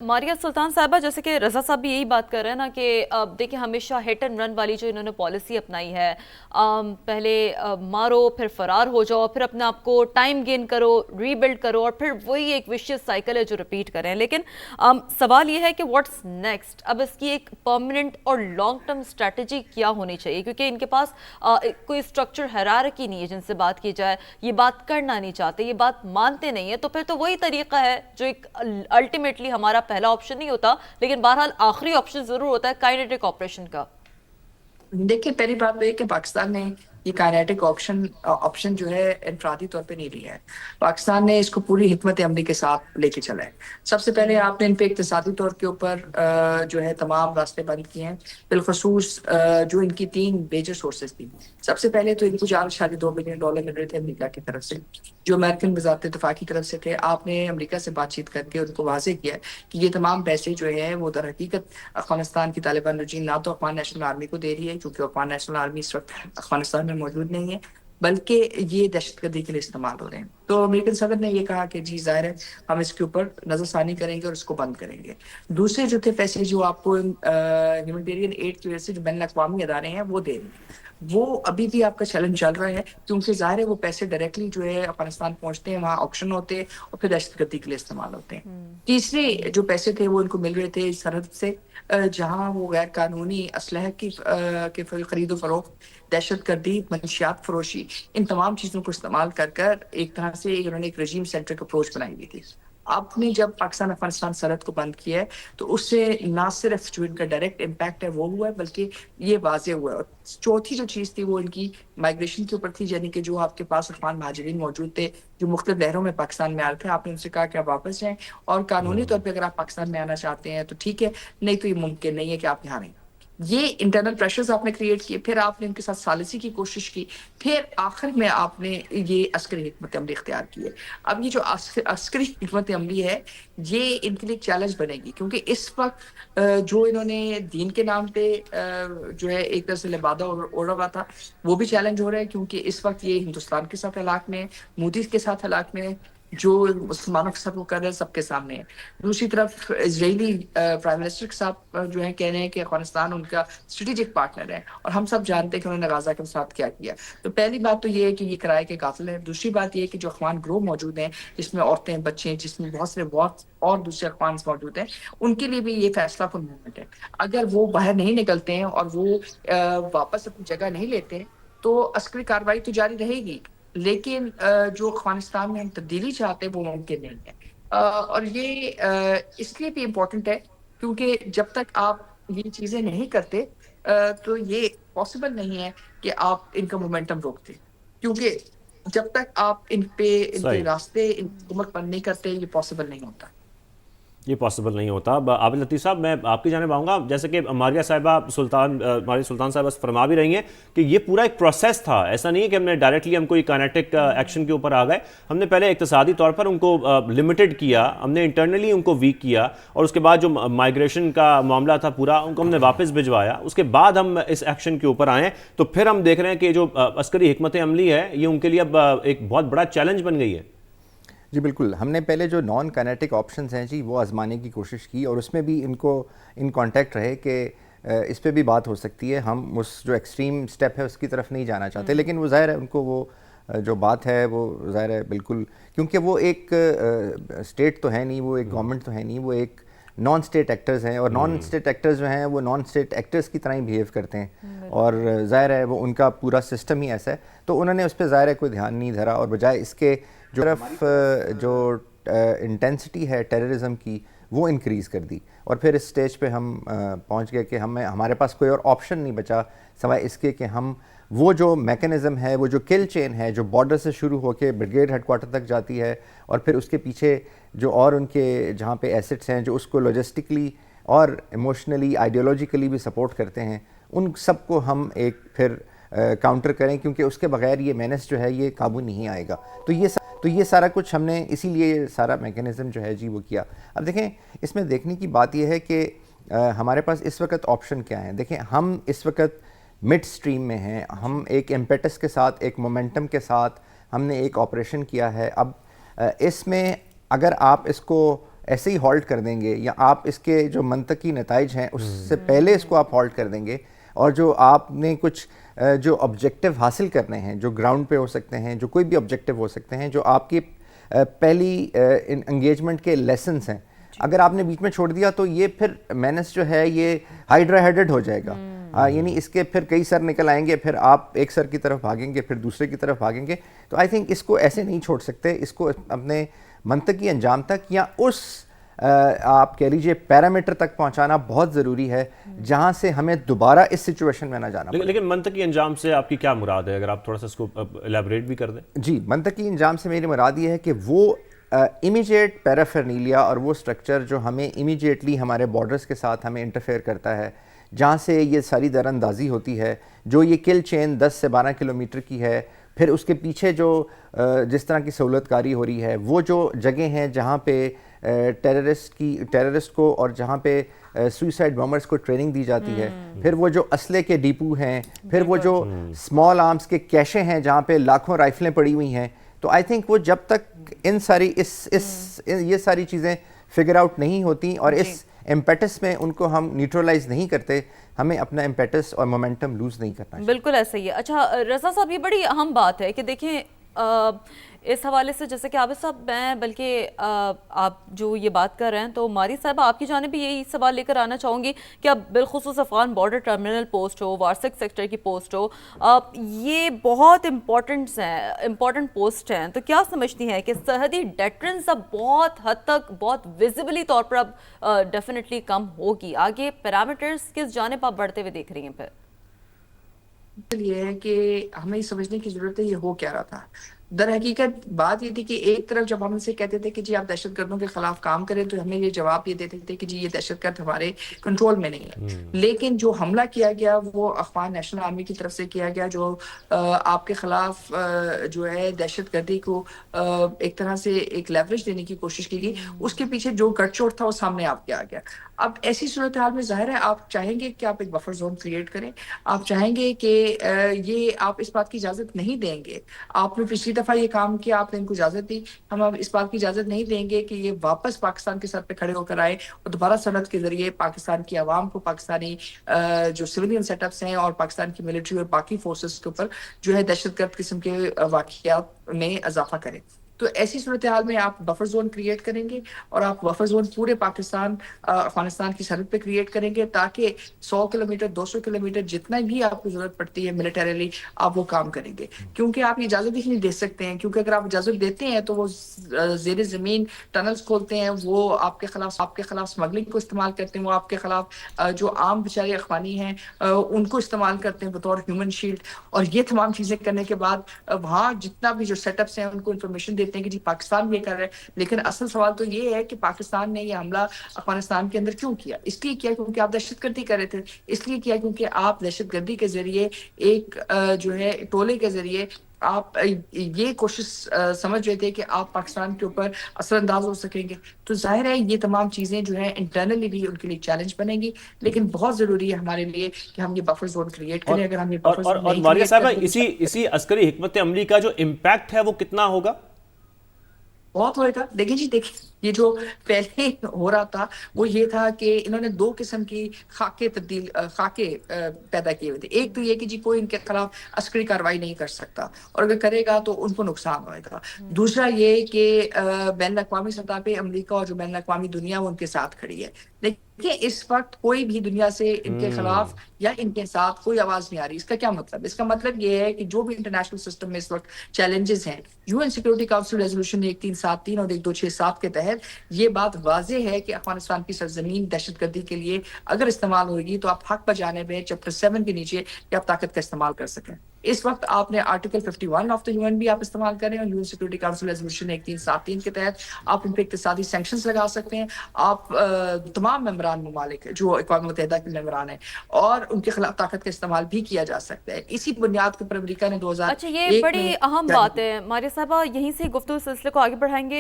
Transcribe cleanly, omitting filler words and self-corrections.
मारिया सुल्तान साहिबा, जैसे कि रजा साहब भी यही बात कर रहे हैं ना कि देखिए हमेशा हिट एंड रन वाली जो इन्होंने पॉलिसी अपनाई है, पहले मारो फिर फरार हो जाओ, फिर अपने आप को टाइम गेन करो, रीबिल्ड करो, और फिर वही एक विशियस साइकिल है जो रिपीट कर रहे हैं। लेकिन सवाल ये है कि व्हाट्स नेक्स्ट, अब इसकी एक परमानेंट और लॉन्ग टर्म स्ट्रेटजी क्या होनी चाहिए, क्योंकि इनके पास कोई स्ट्रक्चर हायरार्की नहीं है। जिनसे बात की जाए ये बात करना नहीं चाहते, ये बात मानते नहीं है, तो फिर तो वही तरीका है जो एक अल्टीमेटली हमारा पहला ऑप्शन नहीं होता, लेकिन बहरहाल आखिरी ऑप्शन जरूर होता है, काइनेटिक ऑपरेशन का। देखिए, पहली बात तो ये कि पाकिस्तान ने ये काइनेटिक ऑप्शन जो है इनफरादी तौर पे नहीं लिया है। पाकिस्तान ने इसको पूरी हिकमत अमली के साथ लेके चला है। सबसे पहले आपने इन पे इक्तिसादी तौर के ऊपर जो है तमाम रास्ते बंद किए हैं। बिलखसूस जो इनकी 3 मेजर सोर्सेज थी। सबसे पहले तो इनको $4.2 बिलियन मिल रहे थे अमेरिका की तरफ से, जो अमेरिकन वजारत दिफा की तरफ से थे। आपने अमेरिका से बातचीत करके उनको वाजे किया कि ये तमाम पैसे जो है वो दर हकीकत अफगानिस्तान की तालिबान रजीम ना तो अफगान नेशनल आर्मी को दे रही है, क्योंकि अफगान नेशनल आर्मी इस वक्त अफगानिस्तान में मौजूद नहीं है, बल्कि ये दहशतगर्दी के लिए इस्तेमाल हो रहे हैं। तो अमेरिकन सदर ने ये कहा कि जी जाहिर है हम इसके ऊपर नजरसानी करेंगे और इसको बंद करेंगे। दूसरे जो थे पैसे जो आपको ह्यूमैनिटेरियन एड की वजह से जो बैन अवी अदारे हैं वो दे रहे हैं, वो अभी भी आपका चैलेंज चल रहा है, क्योंकि जाहिर है वो पैसे डायरेक्टली जो है अफगानिस्तान पहुंचते हैं, वहाँ ऑक्शन होते हैं और फिर दहशतगर्दी के लिए इस्तेमाल होते हैं। तीसरे जो पैसे थे वो इनको मिल रहे थे सरहद से, जहाँ वो गैर कानूनी असलह की खरीदो फरोख्त, दहशत गर्दी, मनशियात फरोशी, इन तमाम चीज़ों को इस्तेमाल कर कर एक तरह से इन्होंने एक रजीम सेंट्रिक अप्रोच बनाई हुई थी। आपने जब पाकिस्तान अफगानिस्तान सरहद को बंद किया है तो उससे ना सिर्फ जो इनका डायरेक्ट इम्पैक्ट है वो हुआ है, बल्कि ये वाजे हुआ है। और चौथी जो चीज़ थी वो इनकी माइग्रेशन के ऊपर थी, यानी कि जो आपके पास अफगान महाजरीन मौजूद थे जो मुख्तलिफ लहरों में पाकिस्तान में आ रहे थे, आपने उनसे कहा कि आप वापस जाएं और कानूनी तौर पर अगर आप पाकिस्तान में आना चाहते हैं तो ठीक है, नहीं तो ये मुमकिन नहीं है कि आप यहाँ रहें। ये इंटरनल प्रेशर्स आपने क्रिएट किए, फिर आपने उनके साथ सालिसी की कोशिश की, फिर आखिर में आपने ये अस्करी हिकमत अमली इख्तियार की है। अब ये जो अस्करी हिकमत अमली है ये इनके लिए चैलेंज बनेगी, क्योंकि इस वक्त जो इन्होंने दीन के नाम पे जो है एक तरह से लिबादा ओढ़ा हुआ था वो भी चैलेंज हो रहा है, क्योंकि इस वक्त ये हिंदुस्तान के साथ हलाक में है, मोदी के साथ हलाक में है, जो मुसलमानों के साथ वो कर रहे हैं सबके सामने है। दूसरी तरफ इजरायली प्राइम मिनिस्टर साहब जो है कह रहे हैं कि अफगानिस्तान उनका स्ट्रेटेजिक पार्टनर है, और हम सब जानते हैं कि उन्होंने गाजा के साथ क्या किया। तो पहली बात तो ये है कि ये किराए के कातिल है। दूसरी बात ये है कि जो अफगान ग्रोह मौजूद हैं, जिसमें औरतें बच्चे, जिसमें बहुत सारे बहुत और दूसरे अफगान मौजूद हैं, उनके लिए भी ये फैसला कुन मूवमेंट है। अगर वो बाहर नहीं निकलते हैं और वो वापस अपनी जगह नहीं लेते हैं तो अस्करी कार्रवाई तो जारी रहेगी, लेकिन जो अफगानिस्तान में हम तब्दीली चाहते हैं वो मुमकिन नहीं है। और ये इसलिए भी इम्पोर्टेंट है क्योंकि जब तक आप ये चीज़ें नहीं करते तो ये पॉसिबल नहीं है कि आप इनका मोमेंटम रोकते, क्योंकि जब तक आप इन पे इनके सही, रास्ते इन हुकूमत बंद नहीं करते ये पॉसिबल नहीं होता। ये पॉसिबल नहीं होता। आबिद लतीफ़ साहब, मैं आपकी जानिब आऊँगा। जैसे कि मारिया सुल्तान साहिबा फरमा भी रही हैं कि ये पूरा एक प्रोसेस था, ऐसा नहीं है कि हमने डायरेक्टली हम कोई काइनेटिक एक्शन के ऊपर आ गए। हमने पहले इक़्तिसादी तौर पर उनको लिमिटेड किया, हमने इंटरनली उनको वीक किया, और उसके बाद जो माइग्रेशन का मामला था पूरा उनको हमने वापस भिजवाया, उसके बाद हम इस एक्शन के ऊपर आए। तो फिर हम देख रहे हैं कि जो अस्करी हिकमत अमली है ये उनके लिए अब एक बहुत बड़ा चैलेंज बन गई है। जी बिल्कुल, हमने पहले जो नॉन काइनेटिक ऑप्शंस हैं जी वो आजमाने की कोशिश की, और उसमें भी इनको इन कांटेक्ट रहे कि इस पे भी बात हो सकती है, हम उस जो एक्सट्रीम स्टेप है उसकी तरफ नहीं जाना चाहते। लेकिन वो ज़ाहिर है उनको वो जो बात है वो ज़ाहिर है बिल्कुल, क्योंकि वो एक स्टेट तो है नहीं, वो एक गवर्नमेंट तो है नहीं, वो एक नॉन स्टेट एक्टर्स हैं, और नॉन स्टेट एक्टर्स जो हैं वो नॉन स्टेट एक्टर्स की तरह ही बिहेव करते हैं, और ज़ाहिर है वो उनका पूरा सिस्टम ही ऐसा है। तो उन्होंने उस पर ज़ाहिर है कोई ध्यान नहीं धरा, और बजाय इसके जो तरफ जो इंटेंसिटी है टेररिज्म की वो इंक्रीज़ कर दी, और फिर इस स्टेज पे हम पहुंच गए कि हमारे पास कोई और ऑप्शन नहीं बचा सिवाय इसके कि हम वो जो मैकेनिज़्म है, वो जो किल चेन है जो बॉर्डर से शुरू होकर ब्रिगेड हेडक्वार्टर तक जाती है, और फिर उसके पीछे जो और उनके जहाँ पे एसेट्स हैं जो उसको लॉजिस्टिकली और इमोशनली आइडियोलॉजिकली भी सपोर्ट करते हैं, उन सब को हम एक फिर काउंटर करें, क्योंकि उसके बगैर ये मेनेस जो है ये काबू नहीं आएगा। तो ये सारा कुछ हमने इसीलिए सारा मैकेनिज़्म जो है जी वो किया। अब देखें, इसमें देखने की बात ये है कि हमारे पास इस वक्त ऑप्शन क्या है। देखें, हम इस वक्त मिड स्ट्रीम में हैं, हम एक इम्पेटस के साथ, एक मोमेंटम के साथ हमने एक ऑपरेशन किया है। अब इसमें अगर आप इसको ایسے ہی ہالٹ کر دیں گے یا آپ اس کے جو منطقی نتائج ہیں اس سے پہلے اس کو آپ ہالٹ کر دیں گے، اور جو آپ نے کچھ جو آبجیکٹیو حاصل کرنے ہیں جو گراؤنڈ پہ ہو سکتے ہیں، جو کوئی بھی آبجیکٹیو ہو سکتے ہیں، جو آپ کی پہلی انگیجمنٹ کے لیسنس ہیں، اگر آپ نے بیچ میں چھوڑ دیا تو یہ پھر مینس جو ہے یہ ہائیڈرا ہیڈڈ ہو جائے گا، یعنی اس کے پھر کئی سر نکل آئیں گے، پھر آپ ایک سر کی طرف بھاگیں گے، پھر دوسرے کی طرف بھاگیں گے. تو آئی تھنک اس کو ایسے نہیں چھوڑ سکتے، اس کو اپنے منطقی انجام تک یا اس آپ کہہ لیجیے پیرامیٹر تک پہنچانا بہت ضروری ہے جہاں سے ہمیں دوبارہ اس سچویشن میں نہ جانا پڑے. لیکن منطقی انجام سے آپ کی کیا مراد ہے، اگر آپ تھوڑا سا اس کو الیبوریٹ بھی کر دیں؟ جی، منطقی انجام سے میری مراد یہ ہے کہ وہ امیجیٹ پیرافرنیلیا اور وہ سٹرکچر جو ہمیں امیجیٹلی ہمارے بارڈرز کے ساتھ ہمیں انٹرفیئر کرتا ہے، جہاں سے یہ ساری در اندازی ہوتی ہے، جو یہ کل چین 10 سے 12 کلومیٹر کی ہے، پھر اس کے پیچھے جو جس طرح کی سہولت کاری ہو رہی ہے، وہ جو جگہیں ہیں جہاں پہ ٹیررسٹ کو اور جہاں پہ سوئسائڈ بمبرز کو ٹریننگ دی جاتی ہے، پھر وہ جو اسلحے کے ڈیپو ہیں، پھر وہ جو اسمال آرمز کے کیشے ہیں جہاں پہ لاکھوں رائفلیں پڑی ہوئی ہیں. تو آئی تھنک وہ جب تک یہ ساری چیزیں فگر آؤٹ نہیں ہوتی اور اس امپیٹس میں ان کو ہم نیوٹرلائز نہیں کرتے، ہمیں اپنا امپیٹس اور مومنٹم لوز نہیں کرنا چاہیے. بالکل ایسا ہی ہے. اچھا رضا صاحب، یہ بڑی اہم بات ہے کہ دیکھیں اس حوالے سے جیسے کہ عابد صاحب میں بلکہ آپ جو یہ بات کر رہے ہیں تو ماری صاحب آپ کی جانب بھی یہی سوال لے کر آنا چاہوں گی کہ اب بالخصوص افغان بارڈر ٹرمینل پوسٹ ہو، وارسک سیکٹر کی پوسٹ ہو، یہ بہت امپورٹنٹ پوسٹ ہیں، تو کیا سمجھتی ہیں کہ سرحدی ڈیٹرنس اب بہت حد تک بہت ویزیبلی طور پر اب ڈیفینیٹلی کم ہوگی؟ آگے پیرامیٹرز کس جانب آپ بڑھتے ہوئے دیکھ رہی ہیں؟ پھر یہ ہے کہ ہمیں یہ سمجھنے کی ضرورت ہے یہ ہو کیا رہا تھا. در حقیقت بات یہ تھی کہ ایک طرف جب ہم ان سے کہتے تھے کہ جی آپ دہشت گردوں کے خلاف کام کریں تو ہمیں یہ جواب یہ دیتے تھے کہ جی یہ دہشت گرد ہمارے کنٹرول میں نہیں ہے. لیکن جو حملہ کیا گیا وہ افغان نیشنل آرمی کی طرف سے کیا گیا، جو آپ کے خلاف جو ہے دہشت گردی کو ایک طرح سے ایک لیوریج دینے کی کوشش کی گئی، اس کے پیچھے جو گٹ چوٹ تھا وہ سامنے آپ کے آ گیا. اب ایسی صورتحال میں ظاہر ہے آپ چاہیں گے کہ آپ ایک بفر زون کریٹ کریں، آپ چاہیں گے کہ یہ آپ اس بات کی اجازت نہیں دیں گے. آپ نے پچھلی دفعہ یہ کام کیا، آپ نے ان کو اجازت دی، ہم اب اس بات کی اجازت نہیں دیں گے کہ یہ واپس پاکستان کے سر پہ کھڑے ہو کر آئے اور دوبارہ سرحد کے ذریعے پاکستان کی عوام کو، پاکستانی جو سویلین سیٹ اپس ہیں اور پاکستان کی ملٹری اور باقی فورسز کے اوپر جو ہے دہشت گرد قسم کے واقعات میں اضافہ کریں. تو ایسی صورتحال میں آپ بفر زون کریٹ کریں گے اور آپ بفر زون پورے پاکستان افغانستان کی سرحد پہ کریٹ کریں گے تاکہ 100 کلومیٹر 200 کلومیٹر جتنا بھی آپ کو ضرورت پڑتی ہے ملٹریلی آپ وہ کام کریں گے. کیونکہ آپ اجازت ہی نہیں دے سکتے ہیں، کیونکہ اگر آپ اجازت دیتے ہیں تو وہ زیر زمین ٹنلز کھولتے ہیں، وہ آپ کے خلاف اسمگلنگ کو استعمال کرتے ہیں، وہ آپ کے خلاف جو عام بیچارے اخوانی ہیں ان کو استعمال کرتے ہیں بطور ہیومن شیلڈ. اور یہ تمام چیزیں کرنے کے بعد وہاں جتنا بھی جو سیٹ اپس ہیں ان کو انفارمیشن دیتے ہیں کہ جی پاکستان یہ کر رہا ہے. لیکن اصل سوال تو یہ ہے کہ پاکستان نے یہ حملہ افغانستان کے اندر کیوں کیا؟ اس لیے کیا کیونکہ آپ دہشت گردی کر رہے تھے، اس لیے کیا کیونکہ آپ دہشت گردی کے ذریعے ایک جو ہے ٹولے کے ذریعے آپ یہ کوشش سمجھ رہے تھے کہ آپ پاکستان کے اوپر اثر انداز ہو سکیں گے. تو ظاہر ہے یہ تمام چیزیں جو ہیں انٹرنلی بھی ان کے لیے چیلنج بنیں گی، لیکن بہت ضروری ہے ہمارے لیے کہ ہم یہ بفر زون کریٹ کریں. اگر ہم یہ بفر زون اور ماریہ صاحبہ اسی عسکری حکمت عملی کا جو امپیکٹ ہے وہ کتنا ہوگا؟ بہت ہوئے گا. دیکھیں یہ جو پہلے ہو رہا تھا وہ یہ تھا کہ انہوں نے 2 قسم کی خاکے پیدا کیے ہوئے تھے. ایک تو یہ کہ جی کوئی ان کے خلاف عسکری کارروائی نہیں کر سکتا اور اگر کرے گا تو ان کو نقصان ہوئے گا. دوسرا یہ کہ بین الاقوامی سطح پہ امریکہ اور جو بین الاقوامی دنیا وہ ان کے ساتھ کھڑی ہے. دیکھیں اس وقت کوئی بھی دنیا سے ان کے خلاف یا ان کے ساتھ کوئی آواز نہیں آ رہی. اس کا کیا مطلب؟ اس کا مطلب یہ ہے کہ جو بھی انٹرنیشنل سسٹم میں اس وقت چیلنجز ہیں، UN سیکورٹی کاؤنسل ریزولوشن 1373 اور 1267 کے تحت یہ بات واضح ہے کہ افغانستان کی سرزمین دہشت گردی کے لیے اگر استعمال ہوگی تو آپ حق بجانب ہیں چیپٹر 7 کے نیچے کہ آپ طاقت کا استعمال کر سکیں. اس وقت آپ نے آرٹیکل 51 آف دا UN بھی آپ استعمال کریں اور UN سیکورٹی کاؤنسل ریزولوشن 1373 کے تحت آپ ان پہ اقتصادی سینکشنز لگا سکتے ہیں. آپ تمام ممبران ممالک جو اقوام متحدہ کے ممبران ہیں اور ان کے خلاف طاقت کا استعمال بھی کیا جا سکتا ہے. اسی بنیاد کے اوپر امریکہ نے 2001 اچھا یہ بڑی اہم بات ہے ماریہ صاحبہ، یہیں سے گفتگو سلسلے کو آگے بڑھائیں گے.